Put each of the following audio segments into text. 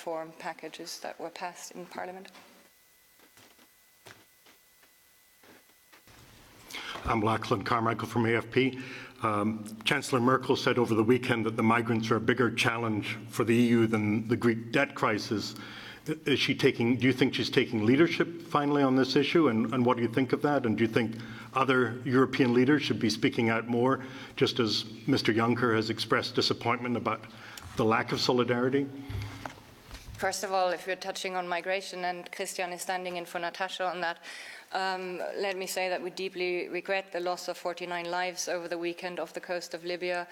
reform packages that were passed in Parliament. I'm Lachlan Carmichael from AFP. Chancellor Merkel said over the weekend that the migrants are a bigger challenge for the EU than the Greek debt crisis. Is she taking? Do you think she's taking leadership finally on this issue? And what do you think of that? And do you think other European leaders should be speaking out more, just as Mr. Juncker has expressed disappointment about the lack of solidarity? First of all, if you're touching on migration, and Christian is standing in for Natasha on that, let me say that we deeply regret the loss of 49 lives over the weekend off the coast of Libya.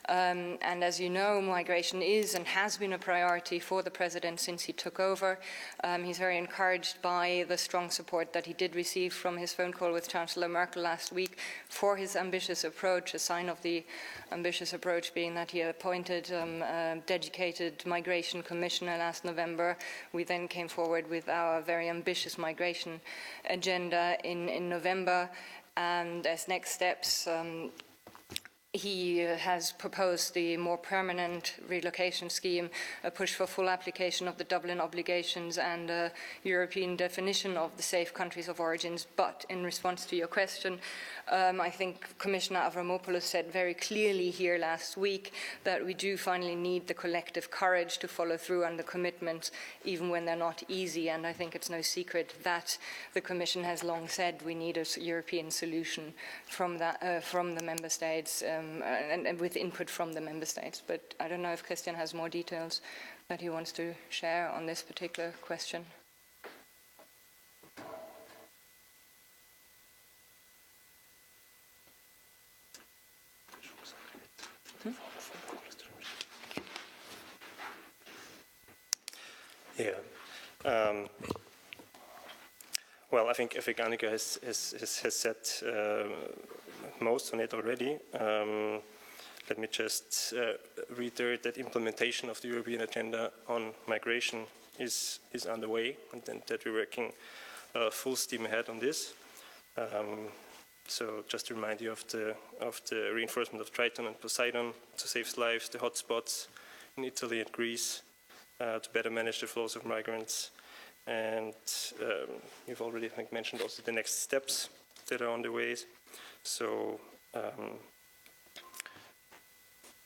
And as you know, migration is and has been a priority for the President since he took over. He's very encouraged by the strong support that he did receive from his phone call with Chancellor Merkel last week for his ambitious approach, a sign of the ambitious approach being that he appointed a dedicated migration commissioner last November. We then came forward with our very ambitious migration agenda in November, and as next steps, he has proposed the more permanent relocation scheme, a push for full application of the Dublin obligations and a European definition of the safe countries of origins. But in response to your question, I think Commissioner Avramopoulos said very clearly here last week that we do finally need the collective courage to follow through on the commitments, even when they're not easy. And I think it's no secret that the Commission has long said we need a European solution from the Member States. And with input from the Member States. But I don't know if Christian has more details that he wants to share on this particular question. Yeah. Well, I think Annika has said most on it already. Let me just reiterate that implementation of the European agenda on migration is underway, and that we're working full steam ahead on this. So just to remind you of the reinforcement of Triton and Poseidon to save lives, the hotspots in Italy and Greece to better manage the flows of migrants. And you've already, I think, mentioned also the next steps that are on the way. So,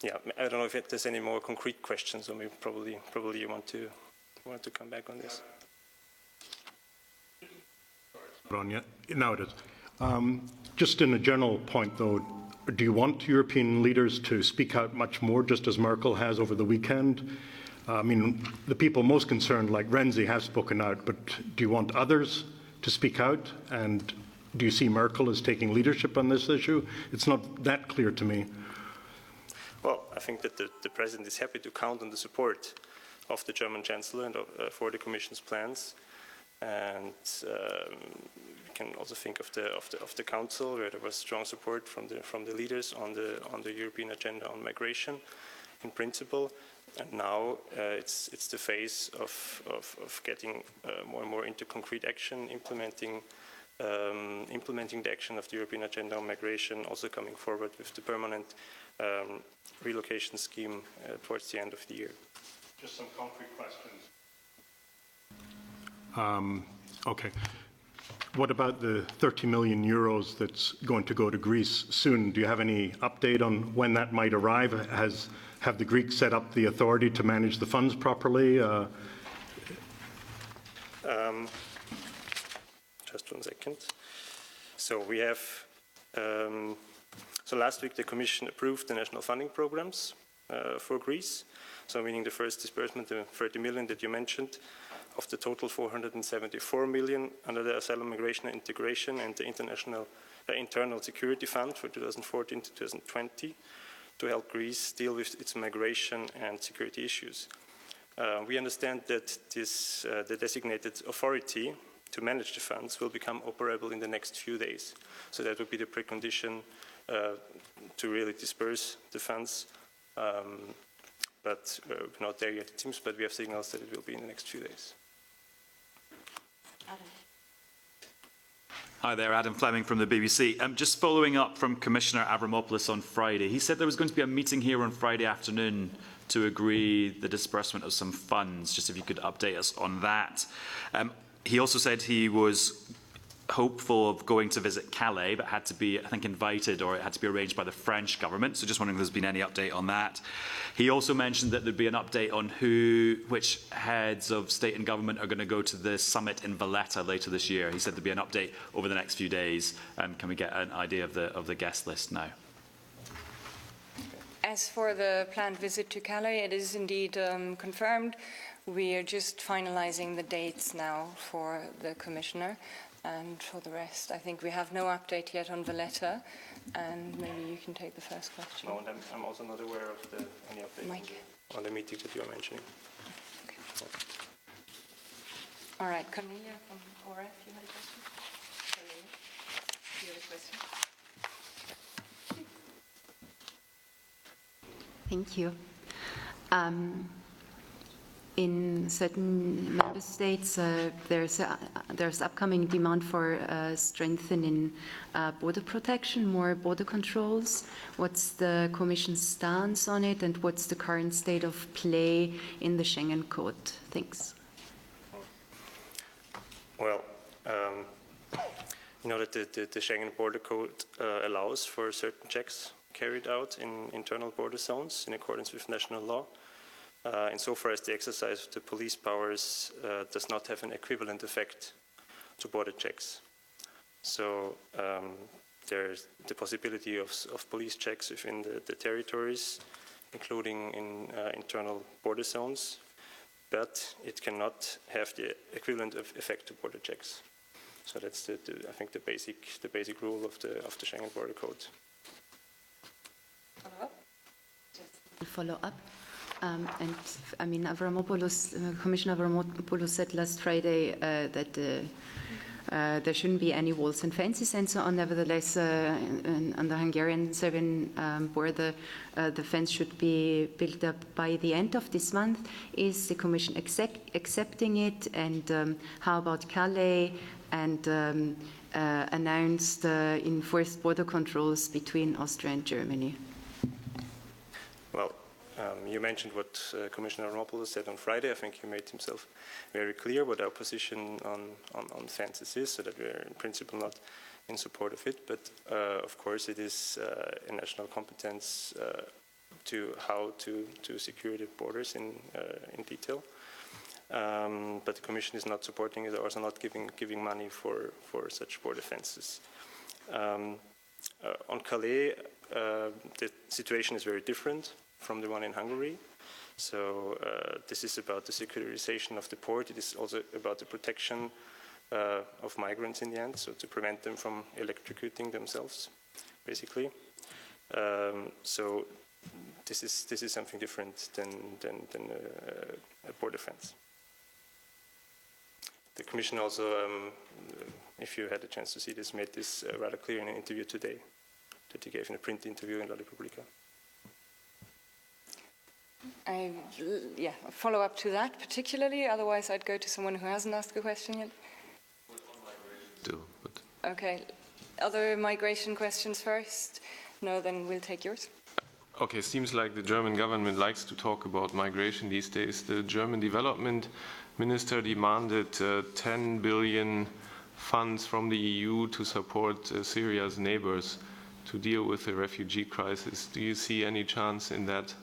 yeah, I don't know if there's any more concrete questions, or maybe probably you want to come back on this. Now it is. Just in a general point, though, do you want European leaders to speak out much more, just as Merkel has over the weekend? I mean, the people most concerned, like Renzi, have spoken out, but do you want others to speak out? And do you see Merkel as taking leadership on this issue? It's not that clear to me. Well, I think that the President is happy to count on the support of the German Chancellor and for the Commission's plans. And we can also think of the Council, where there was strong support from the leaders on the European agenda on migration, in principle. And now it's the phase of getting more and more into concrete action, implementing the action of the European agenda on migration, also coming forward with the permanent relocation scheme towards the end of the year. Just some concrete questions. Okay. What about the 30 million euros that's going to go to Greece soon? Do you have any update on when that might arrive? Have the Greeks set up the authority to manage the funds properly? Just 1 second. So we have, so last week the Commission approved the national funding programs for Greece. So meaning the first disbursement, the 30 million that you mentioned, of the total 474 million under the Asylum, Migration and Integration and the Internal Security Fund for 2014 to 2020 to help Greece deal with its migration and security issues. We understand that the designated authority to manage the funds will become operable in the next few days. So that would be the precondition to really disperse the funds. But we're not there yet, it seems, but we have signals that it will be in the next few days. Adam. Hi there, Adam Fleming from the BBC. Just following up from Commissioner Avramopoulos on Friday. He said there was going to be a meeting here on Friday afternoon to agree the disbursement of some funds, just if you could update us on that. He also said he was hopeful of going to visit Calais, but had to be, I think, invited, or it had to be arranged by the French government. So just wondering if there's been any update on that. He also mentioned that there'd be an update on which heads of state and government are going to go to the summit in Valletta later this year. He said there'd be an update over the next few days. Can we get an idea of the guest list now? As for the planned visit to Calais, it is indeed confirmed. We are just finalizing the dates now for the Commissioner. And for the rest, I think we have no update yet on Valletta, and maybe you can take the first question. No, and I'm also not aware of any update on the meeting that you are mentioning. Okay. All right, Cornelia from ORF, you had a question? Cornelia, you had a question? Thank you. In certain member states, there's upcoming demand for strengthening border protection, more border controls. What's the Commission's stance on it, and what's the current state of play in the Schengen Code? Thanks. Well, you know that the Schengen Border Code allows for certain checks carried out in internal border zones in accordance with national law. Insofar as the exercise of the police powers does not have an equivalent effect to border checks. So there's the possibility of police checks within the territories, including in internal border zones, but it cannot have the equivalent effect to border checks. So that's I think the basic rule of the Schengen Border Code. Follow up. And I mean, Commissioner Avramopoulos said last Friday that there shouldn't be any walls and fences and so on. Nevertheless, on the Hungarian-Serbian border, the fence should be built up by the end of this month. Is the Commission accepting it? And how about Calais and announced enforced border controls between Austria and Germany? Well, you mentioned what Commissioner Avramopoulos said on Friday. I think he made himself very clear what our position on fences is, so that we're in principle not in support of it. But of course, it is a national competence to how to secure the borders in detail. But the Commission is not supporting it, or also not giving money for such border fences. On Calais, the situation is very different from the one in Hungary. So this is about the secularization of the port. It is also about the protection of migrants in the end, so to prevent them from electrocuting themselves, basically. So this is something different than a border fence. The Commission also, if you had a chance to see this, made this rather clear in an interview today that he gave in a print interview in La Repubblica. A follow-up to that particularly, otherwise I'd go to someone who hasn't asked a question yet. Okay, other migration questions first? No, then we'll take yours. Okay, seems like the German government likes to talk about migration these days. The German development minister demanded 10 billion funds from the EU to support Syria's neighbors to deal with the refugee crisis. Do you see any chance in that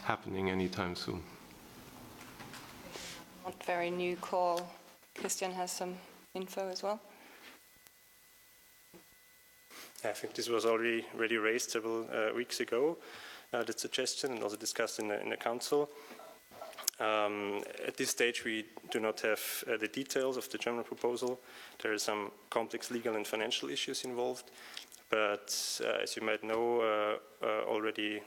happening anytime soon? Not very new call. Christian has some info as well. I think this was already raised several weeks ago, the suggestion, and also discussed in the Council. At this stage, we do not have the details of the German proposal. There are some complex legal and financial issues involved. But as you might know, already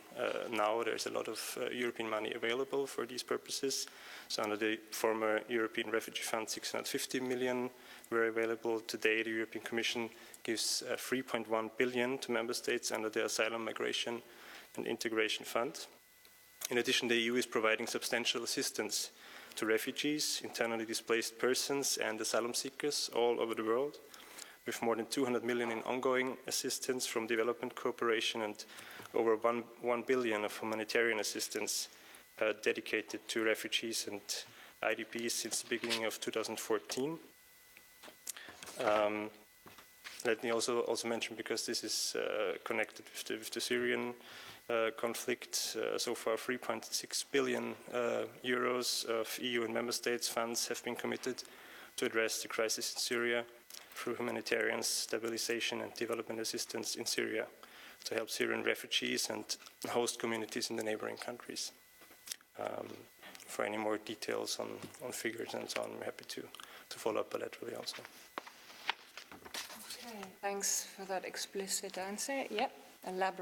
now there's a lot of European money available for these purposes. So under the former European Refugee Fund, 650 million were available. Today, the European Commission gives 3.1 billion to member states under the Asylum, Migration and Integration Fund. In addition, the EU is providing substantial assistance to refugees, internally displaced persons and asylum seekers all over the world, with more than 200 million in ongoing assistance from development cooperation and over 1 billion of humanitarian assistance dedicated to refugees and IDPs since the beginning of 2014. Let me also mention, because this is connected with the Syrian conflict, so far 3.6 billion euros of EU and member states funds have been committed to address the crisis in Syria through humanitarian stabilization and development assistance in Syria to help Syrian refugees and host communities in the neighboring countries. For any more details on figures and so on, I'm happy to follow up bilaterally also. Okay, thanks for that explicit answer. Yep, elaborate.